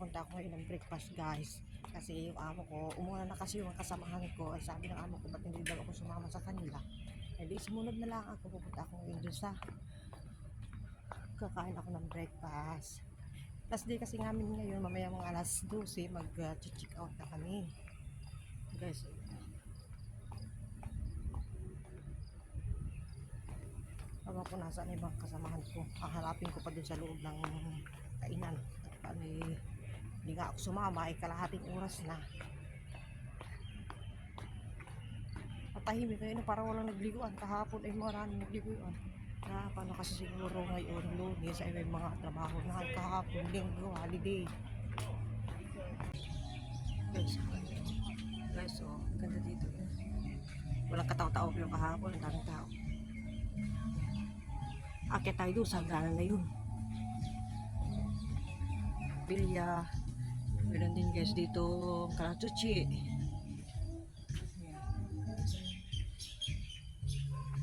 pupunta ako ngayon ng breakfast guys. Kasi yung amo ko, umuna na kasi yung kasamahan ko. Ay sabi ng amo ko, ba't hindi daw ako sumama sa kanila? Eh di sumunod na lang ako, pupunta ako ngayon dun sa kakain ako ng breakfast. Last day kasi namin ngayon, mamaya mga alas 12, mag-check out na kami. Guys, ewan ko nasaan ibang kasamahan ko. Hahanapin ko pa dun sa loob ng kainan. At paano hindi nga ako sumama, ay kalahating oras na. Patahimik ngayon, parang walang nagliguan. Kahapon ay maraming nagliguan. Paano kasi siguro ngayon, Lunes ay may mga trabaho na kahapon, linggo, holiday. Guys, oh, ganda dito. Walang katao-tao pero kahapon, ang daming tao. Akit tayo doon, sagana na yun. Bilya. Meron din guys dito, Karatuchi.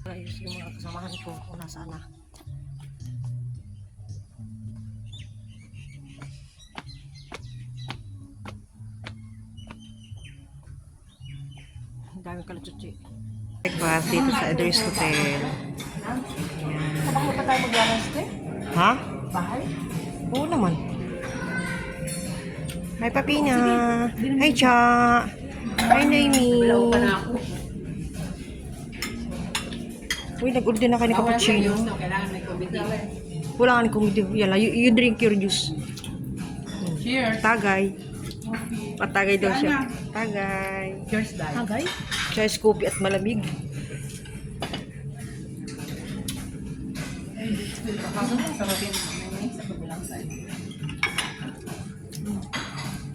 Ayos yung mga kasamahan ko kung nasaan na. Ang daming Karatuchi. Breakfast dito sa Edris Hotel. Bakit pa tayo mag-lunch day? Ha? Bahay? Oo naman. Hi, Papina. Hi, Cha. Hi, Naomi. Bilaw pa na ako. Uy, nag-order na kayo ng cappuccino. Kailangan may comedy. Wala nga ng comedy. Yala, you drink your juice. Cheers. Tagay. Patagay daw siya. Tagay. Cheers, dahil. Agay? Siya Scoopy at malamig. Sarap yun. Sa kabilang side.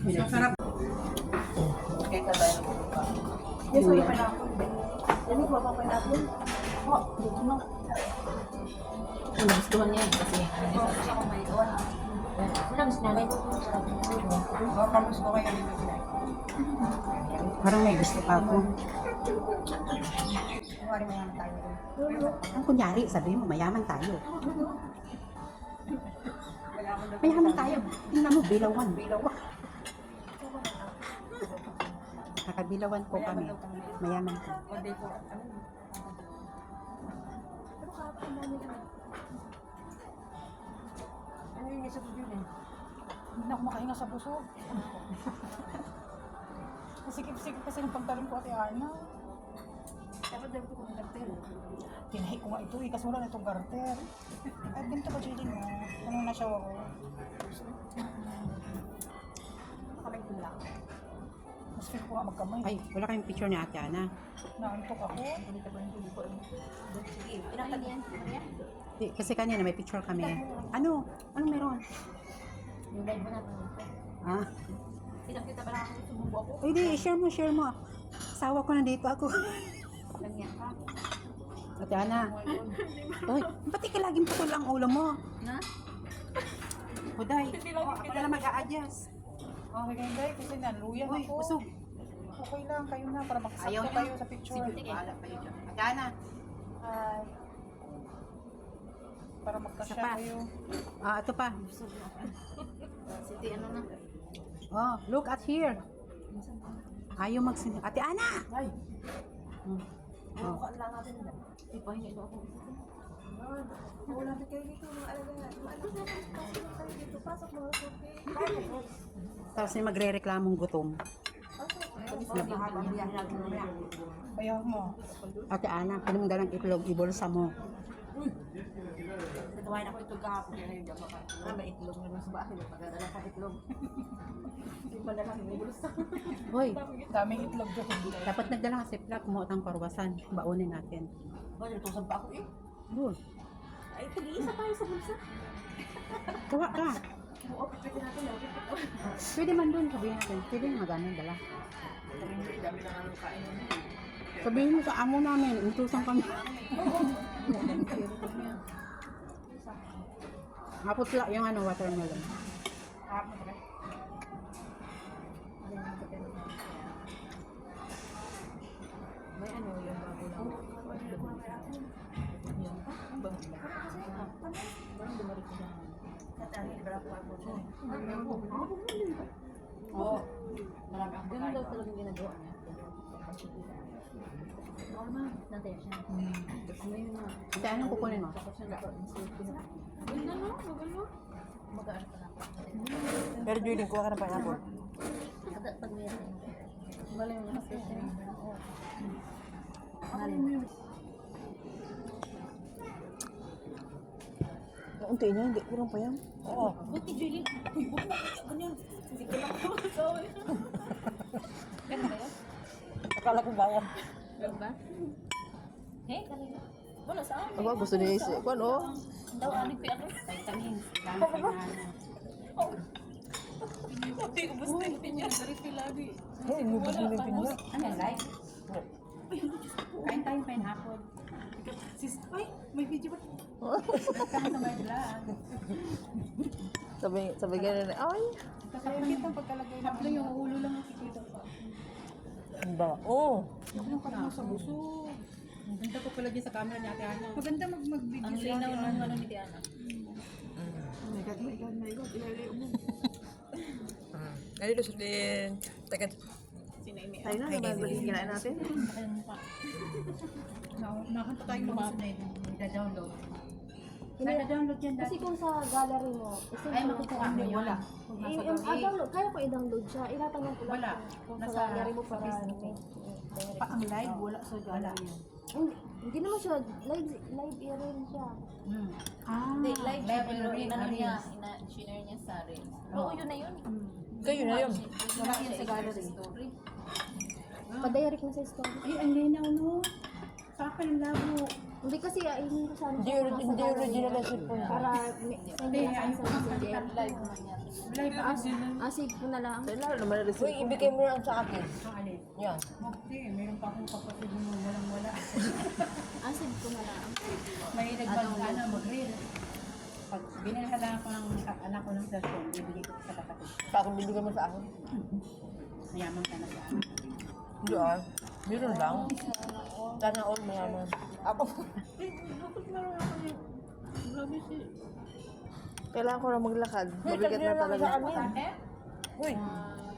Sarap. Okay ka tayo. Yes, wala pa na ako. Yan, wala pa na ako. Oh, dito na. Nagustuhan niya kasi gusto ko may iwan. Nagustuhan namin. Kamusta ko kayo dito? Parang may gusto pa ako. Ang kunyari, sabi mo, mayaman tayo. Mayaman tayo. Tingnan mo, bilawan. Kakabilawan po kami. Mayaman tayo. Ano yung isa ko yun eh? Hindi na ako makahinga sa puso. Sikip-sikip kasi ng pagtalim ko Ate Ana. Dapat daw ko ng garter. Tinahi ko nga ito eh, kasi wala na itong garter. Ay, ganito ba chilling mo? Ano na siya ako? Kamay ko lang. Mas feel ko nga magkamay. Ay, wala kayong picture ni Ate Ana. Naantok ako. Sige, pinakad yan. Kasi kanina may picture kami. Ano? Anong meron? Yung live mo natin. Ah? Kita ba lang ako sumubo ako? Ay, di, share mo. Asawa ko nandito ako. Ganyan ka. Ate Ana. Uy, ba't ka laging putol ang ulo mo? Na? Huday. Ako na lang mag-a-adjust. Okay kayo guys, kasi naluyan Uy, ako. busog. Okay lang, kayo na para makasakto Ayaw kayo niyo? sa picture. Sige, bahala kayo dyan. Ate Ana. Hi. Para Isa magkasya pa. kayo. Ah, ito pa. City, ano na? Oh, look at here. Ayaw Ate Ana! Ay, Oh. lang natin nila. Ipahinga ito ako. Wala na kayo dito, mga alaga. Pasok kayo dito, pasok mga sopi. Tapos may magre-reklamong gutom. Ayaw mo. Ate Ana, pwede mong dalang itlog, ibulsa mo. Natawain ako ito kahapon. May itlog naman sa bahay. Pagdadala ka itlog. Hindi pa lang ibulos ako. Hoy, Daming itlog dyan. dapat nagdala ka sipla, kumuha tang karwasan. Baunin natin. Ay, natusan pa ako eh. Doon. Ay, tag-iisa tayo sa bulsa. Gawa ka. Oo, pwede natin lagi ito. Pwede man doon, sabihin natin. Pwede yung magana dala. Dami na nga ng kain mo. Sabihin mo sa amo namin, utusan kami. Haputla yung ano, watermelon. May ano yung bago lang. Yan. Ang bango lang. Parang dumari ko lang. Katali, barako ako. Ganun daw talagang ginagawa niya. Normal, natin siya. Ano yun na? Ate, anong kukunin mo? Tapos siya Ganda no? Magano? Mag-aano pa na ako. Pero Julie, kuha ka ng pineapple. Pag may yan. Bala yung kasi siya. Unti niya, hindi. Kurang pa yan. Oo. Buti Julie. Uy, buti na. Ganyan. Hindi ko lang kamasawin. Ganda ba yan? Akala ko bayan. Ganda ba? Eh, kanina. Wala sa akin. Aba, gusto niya isi. Kuan, oh. Daw, anig ko yan. Vitamins. Gamit na. Hindi, ubus na yung pinya. Refill lagi. Ay, inubos mo yung pinya. Ano, live? Kain tayo pineapple. Sis, ay, may video ba? Kain na may vlog. Sabi ganun, ay. Kaya kita pagkalagay na. Haplo yung ulo lang nakikita pa. Ang ba? Oo. Yung parang sa buso. Ang ganda ko pala dyan sa camera ni Ate Ana. Maganda mag-video Ang sa linaw ng ano ni Diana. Oh my God, my God, my God. Ilalayo mo. Ay, Luslin. Teka. Tayo na, naman balik kinain natin. Nakanta tayo mga sunay. Ida-download. Ida-download yan Kasi dati. kung sa gallery mo, isip Ay, mo makukuha mo yun. wala. Kung nasa download. Download, kaya ko i-download siya. Ilatanong ko lang Wala. kung Nasa- sa gallery mo para sa may Facebook. direct. Ang live, wala sa gallery. Hindi naman siya, live rin siya. Ah, Hindi, live siya. Pero pero inano niya, Reels. share niya sa Reels. Oo, yun na yun. Kayo na yun. Wala yan sa gallery. Story. Pa-direct na sa story. Ay, ang linaw no. Saka yung labo. Hindi kasi, hindi ko sana Hindi, siya nasa hindi gallery original mo. ang cellphone. Para hindi Hindi, na ayun sa ko messenger. Live naman yan. Live original. Save ko na lang. Lalo naman na receipt. Uy, ibigay mo lang sa akin. Ang alin. Yan. Okay, meron pa akong kapatid mo walang-wala. Save ko na lang. May nagpag mag-reel. Pag binilhala ko ng anak ko ng cellphone, bibigay ko sa kapatid. Sa akin, bibigay mo sa akin. Mayaman ka na sa akin. Hindi ah. Meron lang. Sana all mayaman. Ako. Kailangan ko na maglakad. Mabigat na talaga. Uy,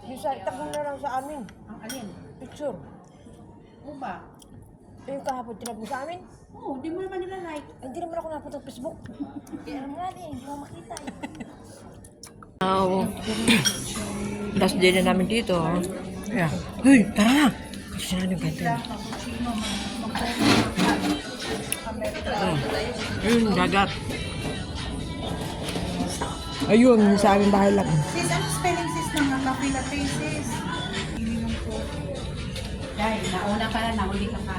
yung sa itagong na lang sa amin. Ang alin? Picture. O ba? Yung kahapon tinag mo sa amin. Oo, di mo naman nila like. Hindi naman ako napunta sa Facebook. Kaya alam nga din, hindi ko makita eh. Oo. Last day na namin dito. Yeah. Uy, tara na. Kasi na yung kantin. Ayun, dagat. Ayun, sa aming bahay lang. Sis, ano spelling sis ng cafe latte sis? Ininom ko. Dahil nauna ka na, nahuli ka ka.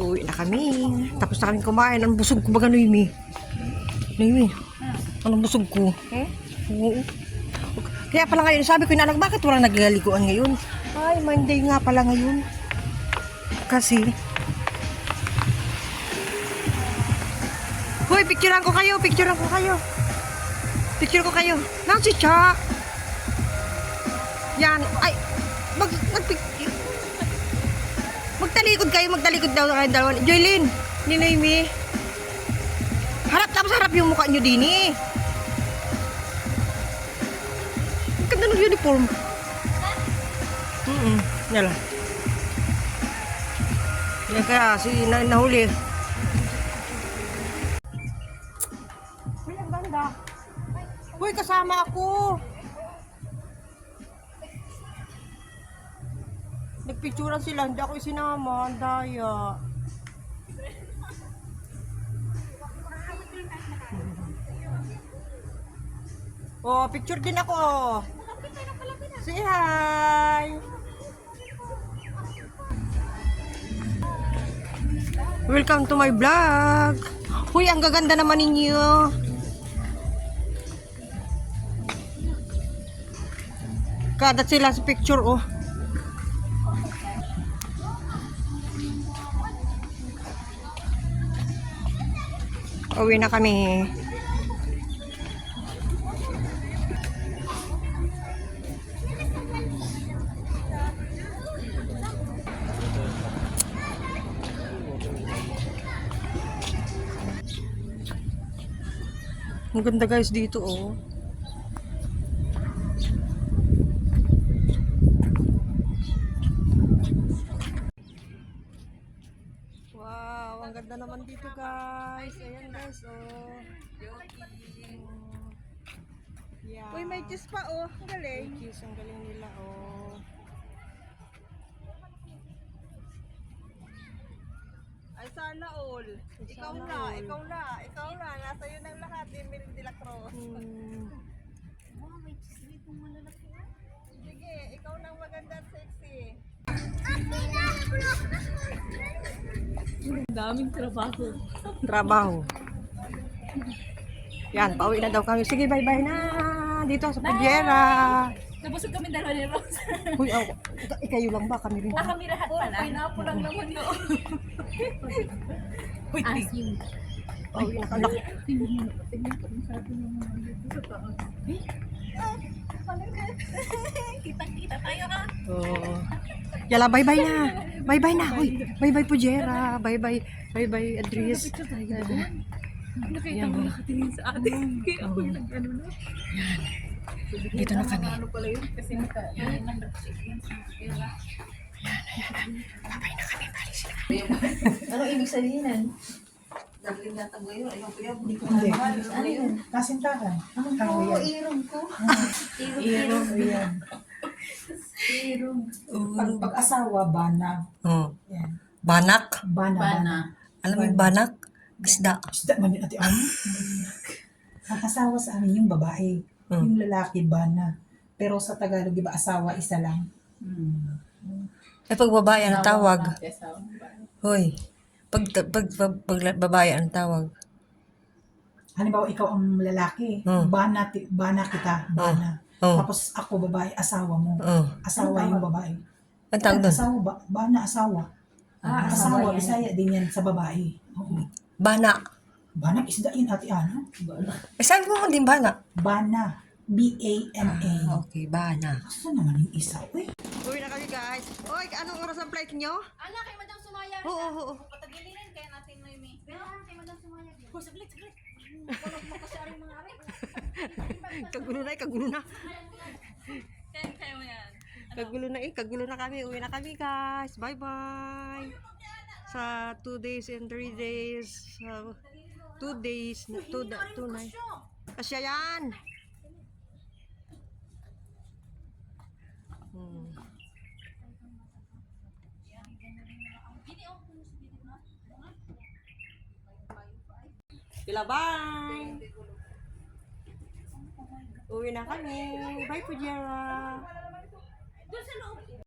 Uwi na kami. Tapos na kami kumain. Ang busog ko ba Noemi? Noemi, anong busog ko? Oo. Kaya pala ngayon, sabi ko inanak, bakit walang naglaliguan ngayon? Ay, Monday nga pala ngayon. Kasi, hoy, picturean ko kayo, picturean ko kayo. Picture ko kayo. Nang si Cha. Yan. Ay, magtalikod daw kayong dalawa. Joylyn, ni Noemi. Harap, tapos harap yung mukha nyo din eh. Ang ganda ng uniform. Yan lang. Yan kaya, nahuli. Uy, ang ganda. Uy, kasama ako. Nagpicturan sila, hindi ako isinama. Ang daya. Oh, picture din ako. Say hi. Welcome to my vlog. Uy, ang gaganda naman ninyo. Kadat sila sa picture, oh. Uwi na kami. Ang ganda guys dito, oh. naman dito guys. Ayan guys, oh. Yeah. Uy, may juice pa oh. Ang galing. May kiss, ang galing nila, oh. Ay, sana all. Ikaw Sana na, all. ikaw na, ikaw na. Nasa iyo ng lahat, Emily de la Cruz. Wow, may cheese dito malalaki. Sige, ikaw na maganda at sexy. Trabaho. Yan, pauwi na daw kami. Sige, bye-bye na. Dito sa Pudiera. Nabusog kami dalawa ni Rose. Uy, oh, ikayo lang ba? Kami rin. Kami lahat pala. Pineapple lang naman yun. As you. Pauwi na kami. Kita-kita tayo ha. Oh. Yala, bye-bye na. Bye-bye na. Uy, bye-bye Pudiera. Bye-bye. Bye-bye Adris. Nakita mo nakatingin sa atin. Kaya ako yung nag-ano na. Dito na kami. Ano pala yun? Kasi nag-experience yung kaya. Ano ibig sabihin? Hindi. Ano yun? Kasintahan. Anong tango yan? Irong ko. Irong. Yan. Pag-asawa, bana. Oh. Yan. Banak. Bana. Alam mo yung banak? Isda. Isda man yun, ate ano? Ang asawa sa amin yung babae. Yung lalaki, bana. Pero sa Tagalog, iba asawa, isa lang. Eh, pag babae, ang tawag? Hoy. Pag babae, ang tawag? Halimbawa, ikaw ang lalaki. Bana kita. Bana. Tapos ako, babae, asawa mo. Asawa yung babae. Ang tawag doon? Asawa, bana, asawa. Asawa, Bisaya din yan sa babae. Oo. Bana. Bana, isda yun, ate ano? Eh, sabi mo din bana. Bana. B-A-N-A. Okay, bana. Gusto naman yung isa. Uy, Uwi na kami guys. Uy, anong oras ang flight nyo? Anak, kay Madam Sumaya. Oo. Patagilinin kaya natin na yung may. Pero kay Madam Sumaya din. Oh, saglit. Walang makasaring mga aray. Kagulo na. Kaya mo yan. Kagulo na kami. Uwi na kami guys. Bye-bye. Sa 2 days and 3 days. 2 days. 2 nights. Kasya yan. Bye. Uwi na kami. Bye, Pudiera. Doon sa loob.